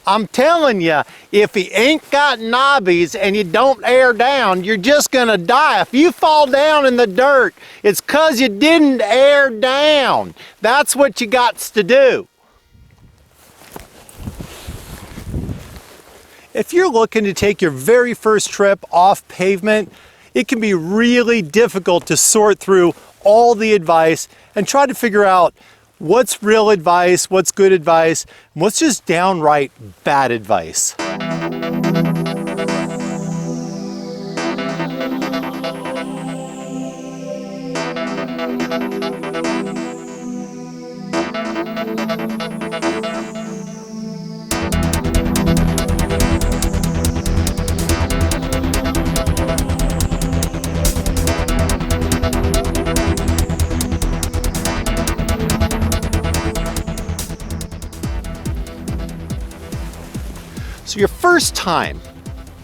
I'm telling you, if he ain't got knobbies and you don't air down, you're just gonna die. If you fall down in the dirt, it's 'cause you didn't air down. That's what you got to do. If you're looking to take your very first trip off pavement, it can be really difficult to sort through all the advice and try to figure out what's real advice, what's good advice, and what's just downright bad advice. So your first time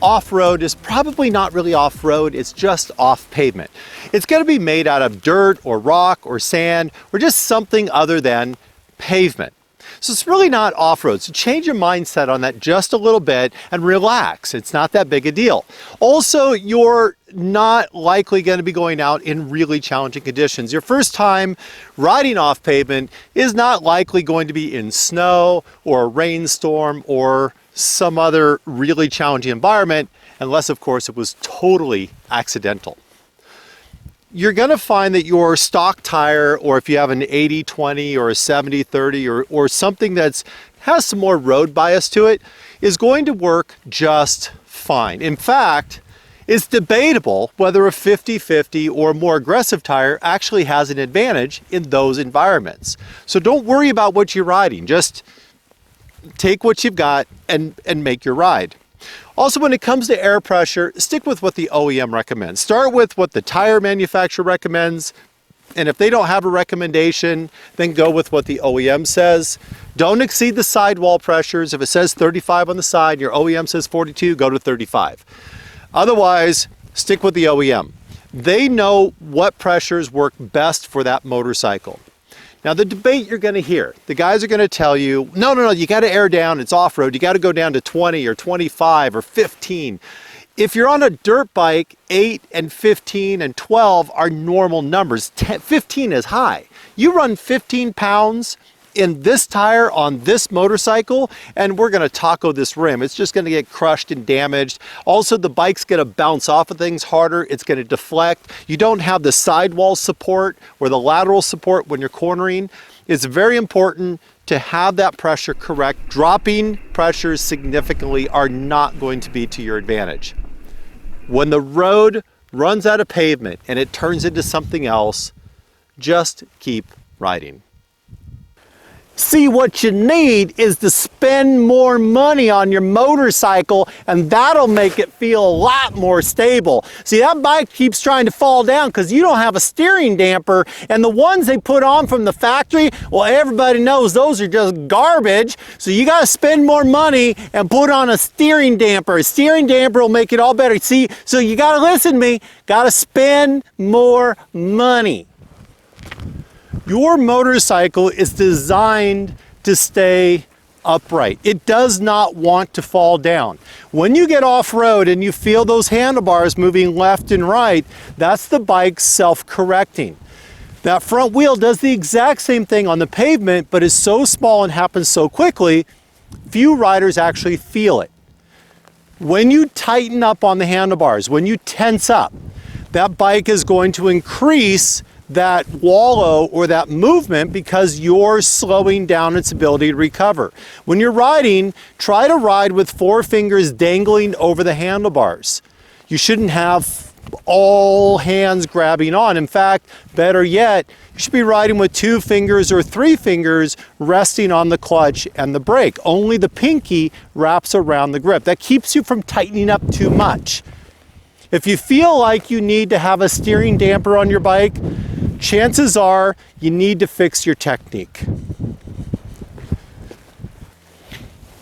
off-road is probably not really off-road, it's just off pavement. It's going to be made out of dirt or rock or sand or just something other than pavement. So it's really not off-road. So change your mindset on that just a little bit and relax. It's not that big a deal. Also, you're not likely going to be going out in really challenging conditions. Your first time riding off pavement is not likely going to be in snow or a rainstorm or some other really challenging environment, unless of course it was totally accidental. You're going to find that your stock tire, or if you have an 80-20 or a 70-30 or something that's has some more road bias to it, is going to work just fine. In fact, it's debatable whether a 50-50 or a more aggressive tire actually has an advantage in those environments. So don't worry about what you're riding. Just take what you've got and make your ride. Also, when it comes to air pressure, stick with what the OEM recommends. Start with what the tire manufacturer recommends, and if they don't have a recommendation, then go with what the OEM says. Don't exceed the sidewall pressures. If it says 35 on the side, your OEM says 42, go to 35. Otherwise, stick with the OEM. They know what pressures work best for that motorcycle. Now, the debate you're going to hear, the guys are going to tell you, no, you got to air down, it's off-road, you got to go down to 20 or 25 or 15. If you're on a dirt bike, 8 and 15 and 12 are normal numbers. 15 is high. You run 15 pounds in this tire on this motorcycle, and we're going to taco this rim. It's just going to get crushed and damaged. Also, the bike's going to bounce off of things harder. It's going to deflect. You don't have the sidewall support or the lateral support when you're cornering. It's very important to have that pressure correct. Dropping pressures significantly are not going to be to your advantage. When the road runs out of pavement and it turns into something else, just keep riding. See, what you need is to spend more money on your motorcycle, and that'll make it feel a lot more stable. See, that bike keeps trying to fall down because you don't have a steering damper, and the ones they put on from the factory, well, everybody knows those are just garbage. So you got to spend more money and put on a steering damper. A steering damper will make it all better. See, so you got to listen to me. Got to spend more money. Your motorcycle is designed to stay upright. It does not want to fall down. When you get off-road and you feel those handlebars moving left and right, that's the bike self-correcting. That front wheel does the exact same thing on the pavement, but is so small and happens so quickly, few riders actually feel it. When you tighten up on the handlebars, when you tense up, that bike is going to increase that wallow or that movement because you're slowing down its ability to recover. When you're riding, try to ride with 4 fingers dangling over the handlebars. You shouldn't have all hands grabbing on. In fact, better yet, you should be riding with 2 fingers or 3 fingers resting on the clutch and the brake. Only the pinky wraps around the grip. That keeps you from tightening up too much. If you feel like you need to have a steering damper on your bike, chances are you need to fix your technique.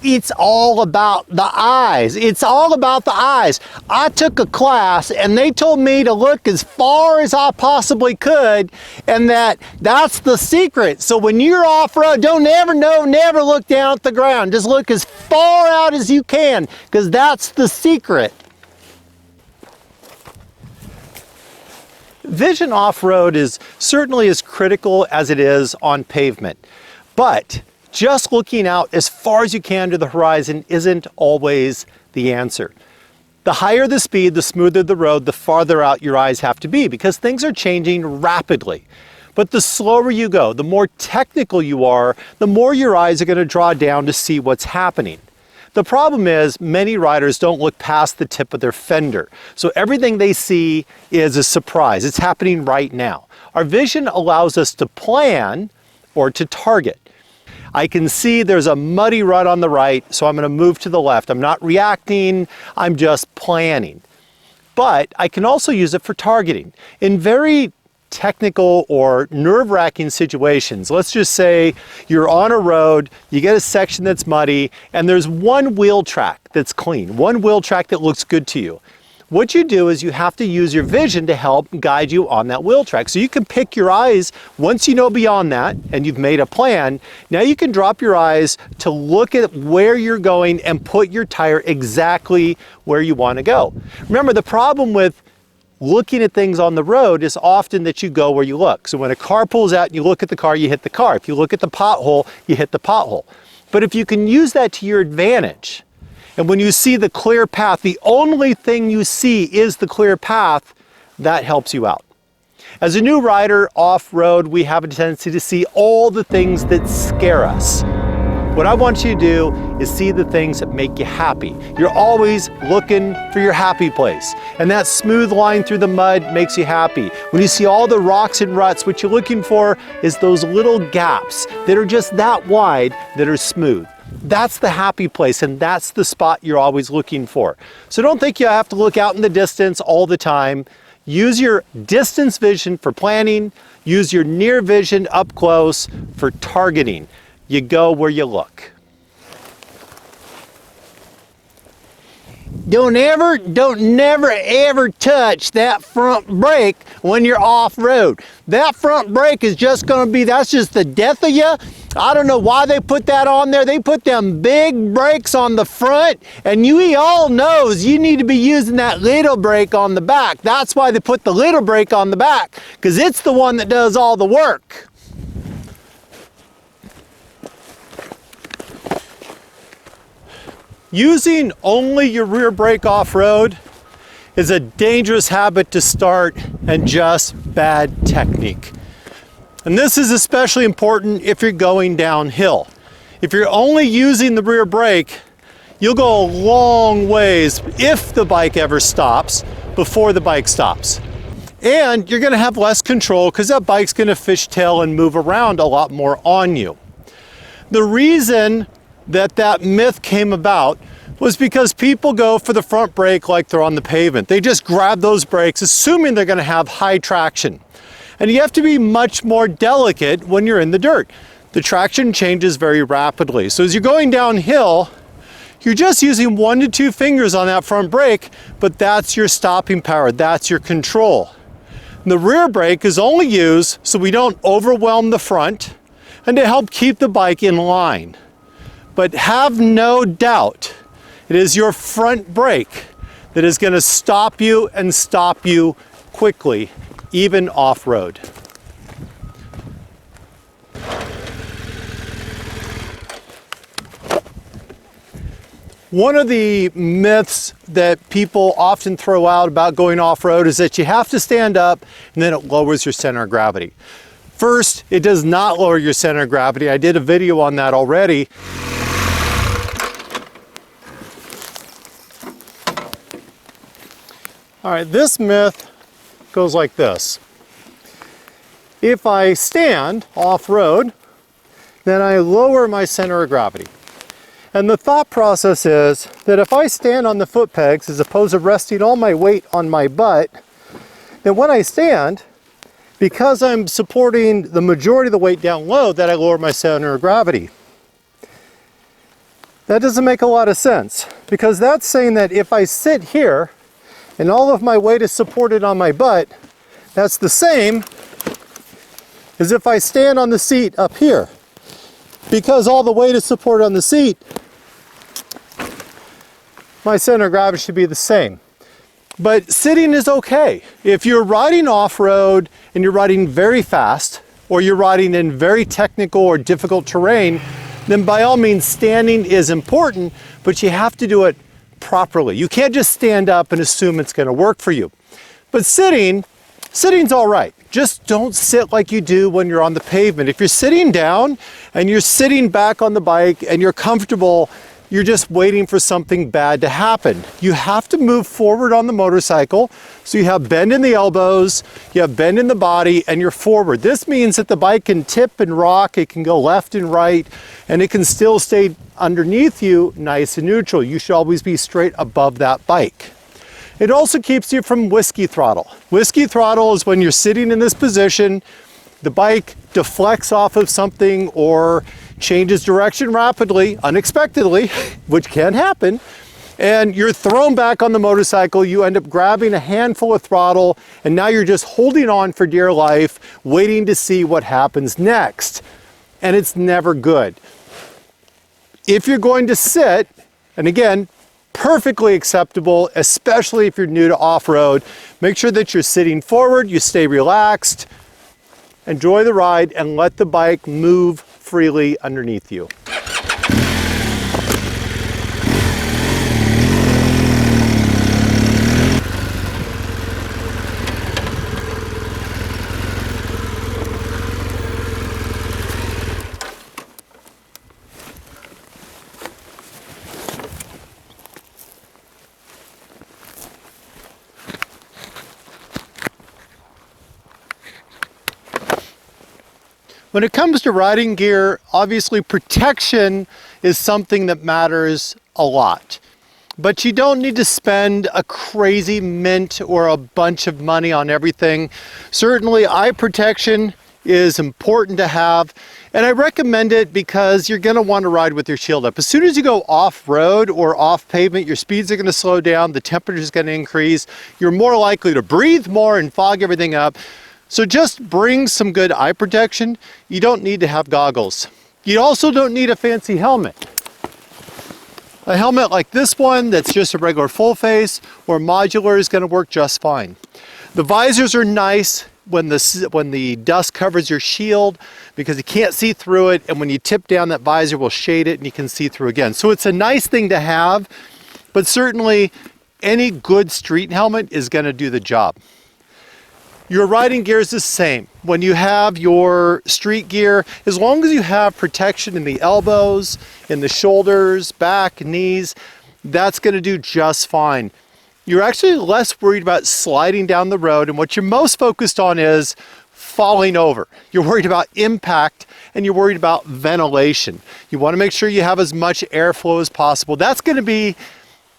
It's all about the eyes. It's all about the eyes. I took a class and they told me to look as far as I possibly could, and that's the secret. So when you're off-road, never look down at the ground. Just look as far out as you can, because that's the secret. Vision off-road is certainly as critical as it is on pavement, but just looking out as far as you can to the horizon isn't always the answer. The higher the speed, the smoother the road, the farther out your eyes have to be, because things are changing rapidly. But the slower you go, the more technical you are, the more your eyes are going to draw down to see what's happening. The problem is many riders don't look past the tip of their fender, so everything they see is a surprise. It's happening right now. Our vision allows us to plan or to target. I can see there's a muddy rut on the right, so I'm going to move to the left. I'm not reacting, I'm just planning. But I can also use it for targeting. In very technical or nerve-wracking situations, let's just say you're on a road, you get a section that's muddy, and there's one wheel track that's clean, one wheel track that looks good to you. What you do is you have to use your vision to help guide you on that wheel track. So you can pick your eyes once you know beyond that and you've made a plan. Now you can drop your eyes to look at where you're going and put your tire exactly where you want to go. Remember, the problem with looking at things on the road is often that you go where you look. So when a car pulls out and you look at the car, you hit the car. If you look at the pothole, you hit the pothole. But if you can use that to your advantage, and when you see the clear path, the only thing you see is the clear path, that helps you out. As a new rider off-road, we have a tendency to see all the things that scare us. What I want you to do is see the things that make you happy. You're always looking for your happy place. And that smooth line through the mud makes you happy. When you see all the rocks and ruts, what you're looking for is those little gaps that are just that wide that are smooth. That's the happy place, and that's the spot you're always looking for. So don't think you have to look out in the distance all the time. Use your distance vision for planning. Use your near vision up close for targeting. You go where you look. Don't never ever touch that front brake when you're off-road. That front brake is just gonna be, that's just the death of you. I don't know why they put that on there. They put them big brakes on the front, and you all knows you need to be using that little brake on the back. That's why they put the little brake on the back, because it's the one that does all the work. Using only your rear brake off-road is a dangerous habit to start and just bad technique. And this is especially important if you're going downhill. If you're only using the rear brake, you'll go a long ways if the bike ever stops before the bike stops. And you're gonna have less control because that bike's gonna fishtail and move around a lot more on you. The reason that myth came about was because people go for the front brake like they're on the pavement. They just grab those brakes assuming they're gonna have high traction. And you have to be much more delicate when you're in the dirt. The traction changes very rapidly. So as you're going downhill, you're just using 1 to 2 fingers on that front brake, but that's your stopping power, that's your control. And the rear brake is only used so we don't overwhelm the front and to help keep the bike in line. But have no doubt, it is your front brake that is going to stop you and stop you quickly, even off-road. One of the myths that people often throw out about going off-road is that you have to stand up and then it lowers your center of gravity. First, it does not lower your center of gravity. I did a video on that already. All right, this myth goes like this. If I stand off-road, then I lower my center of gravity. And the thought process is that if I stand on the foot pegs as opposed to resting all my weight on my butt, then when I stand, because I'm supporting the majority of the weight down low, that I lower my center of gravity. That doesn't make a lot of sense, because that's saying that if I sit here and all of my weight is supported on my butt, that's the same as if I stand on the seat up here. Because all the weight is supported on the seat, my center of gravity should be the same. But sitting is okay. If you're riding off-road and you're riding very fast, or you're riding in very technical or difficult terrain, then by all means standing is important, but you have to do it properly. You can't just stand up and assume it's going to work for you. But sitting's all right. Just don't sit like you do when you're on the pavement. If you're sitting down and you're sitting back on the bike and you're comfortable, you're just waiting for something bad to happen. You have to move forward on the motorcycle, so you have bend in the elbows, you have bend in the body, and you're forward. This means that the bike can tip and rock, it can go left and right, and it can still stay underneath you nice and neutral. You should always be straight above that bike. It also keeps you from whiskey throttle. Whiskey throttle is when you're sitting in this position, the bike deflects off of something or changes direction rapidly, unexpectedly, which can happen, and you're thrown back on the motorcycle. You end up grabbing a handful of throttle, and now you're just holding on for dear life, waiting to see what happens next. And it's never good. If you're going to sit, and again, perfectly acceptable, especially if you're new to off-road, make sure that you're sitting forward, you stay relaxed, enjoy the ride, and let the bike move freely underneath you. When it comes to riding gear, obviously protection is something that matters a lot. But you don't need to spend a crazy mint or a bunch of money on everything. Certainly eye protection is important to have, and I recommend it because you're going to want to ride with your shield up. As soon as you go off-road or off-pavement, your speeds are going to slow down, the temperature is going to increase, you're more likely to breathe more and fog everything up. So just bring some good eye protection. You don't need to have goggles. You also don't need a fancy helmet. A helmet like this one that's just a regular full face or modular is going to work just fine. The visors are nice when the dust covers your shield because you can't see through it, and when you tip down, that visor will shade it and you can see through again. So it's a nice thing to have, but certainly any good street helmet is going to do the job. Your riding gear is the same. When you have your street gear, as long as you have protection in the elbows, in the shoulders, back, knees, that's going to do just fine. You're actually less worried about sliding down the road, and what you're most focused on is falling over. You're worried about impact, and you're worried about ventilation. You want to make sure you have as much airflow as possible. That's going to be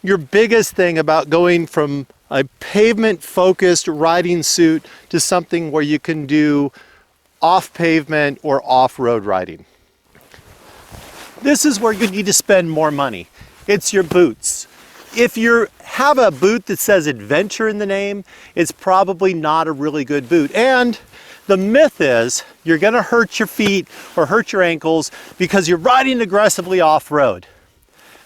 your biggest thing about going from a pavement-focused riding suit to something where you can do off-pavement or off-road riding. This is where you need to spend more money. It's your boots. If you have a boot that says adventure in the name, it's probably not a really good boot. And the myth is you're going to hurt your feet or hurt your ankles because you're riding aggressively off-road.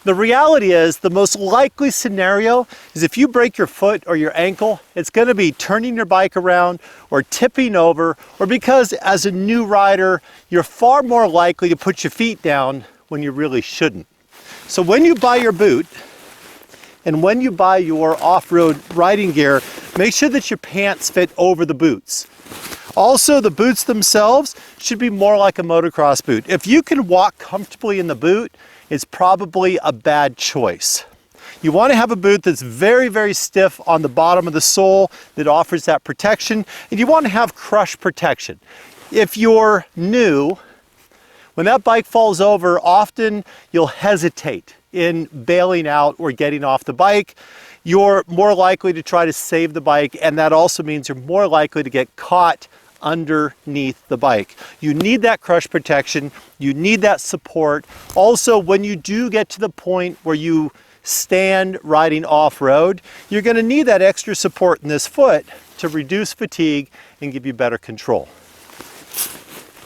The reality is the most likely scenario is if you break your foot or your ankle, it's going to be turning your bike around or tipping over, or because as a new rider, you're far more likely to put your feet down when you really shouldn't. So when you buy your boot and when you buy your off-road riding gear, make sure that your pants fit over the boots. Also, the boots themselves should be more like a motocross boot. If you can walk comfortably in the boot, it's probably a bad choice. You want to have a boot that's very, very stiff on the bottom of the sole that offers that protection, and you want to have crush protection. If you're new, when that bike falls over, often you'll hesitate in bailing out or getting off the bike. You're more likely to try to save the bike, and that also means you're more likely to get caught underneath the bike. You need that crush protection, you need that support. Also, when you do get to the point where you stand riding off-road, you're going to need that extra support in this foot to reduce fatigue and give you better control.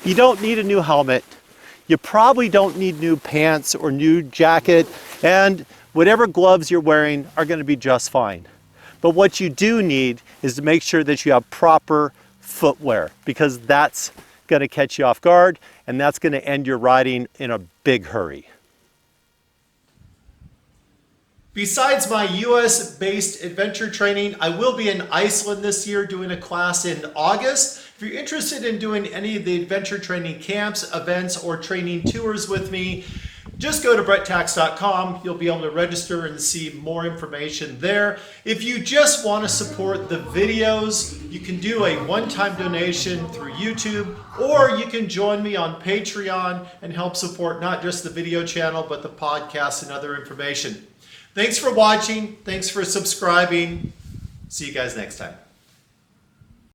You don't need a new helmet. You probably don't need new pants or new jacket, and whatever gloves you're wearing are going to be just fine. But what you do need is to make sure that you have proper footwear, because that's going to catch you off guard and that's going to end your riding in a big hurry. Besides my US-based adventure training, I will be in Iceland this year doing a class in August. If you're interested in doing any of the adventure training camps, events, or training tours with me, just go to Tkacs.com. You'll be able to register and see more information there. If you just want to support the videos, you can do a one-time donation through YouTube, or you can join me on Patreon and help support not just the video channel, but the podcast and other information. Thanks for watching. Thanks for subscribing. See you guys next time.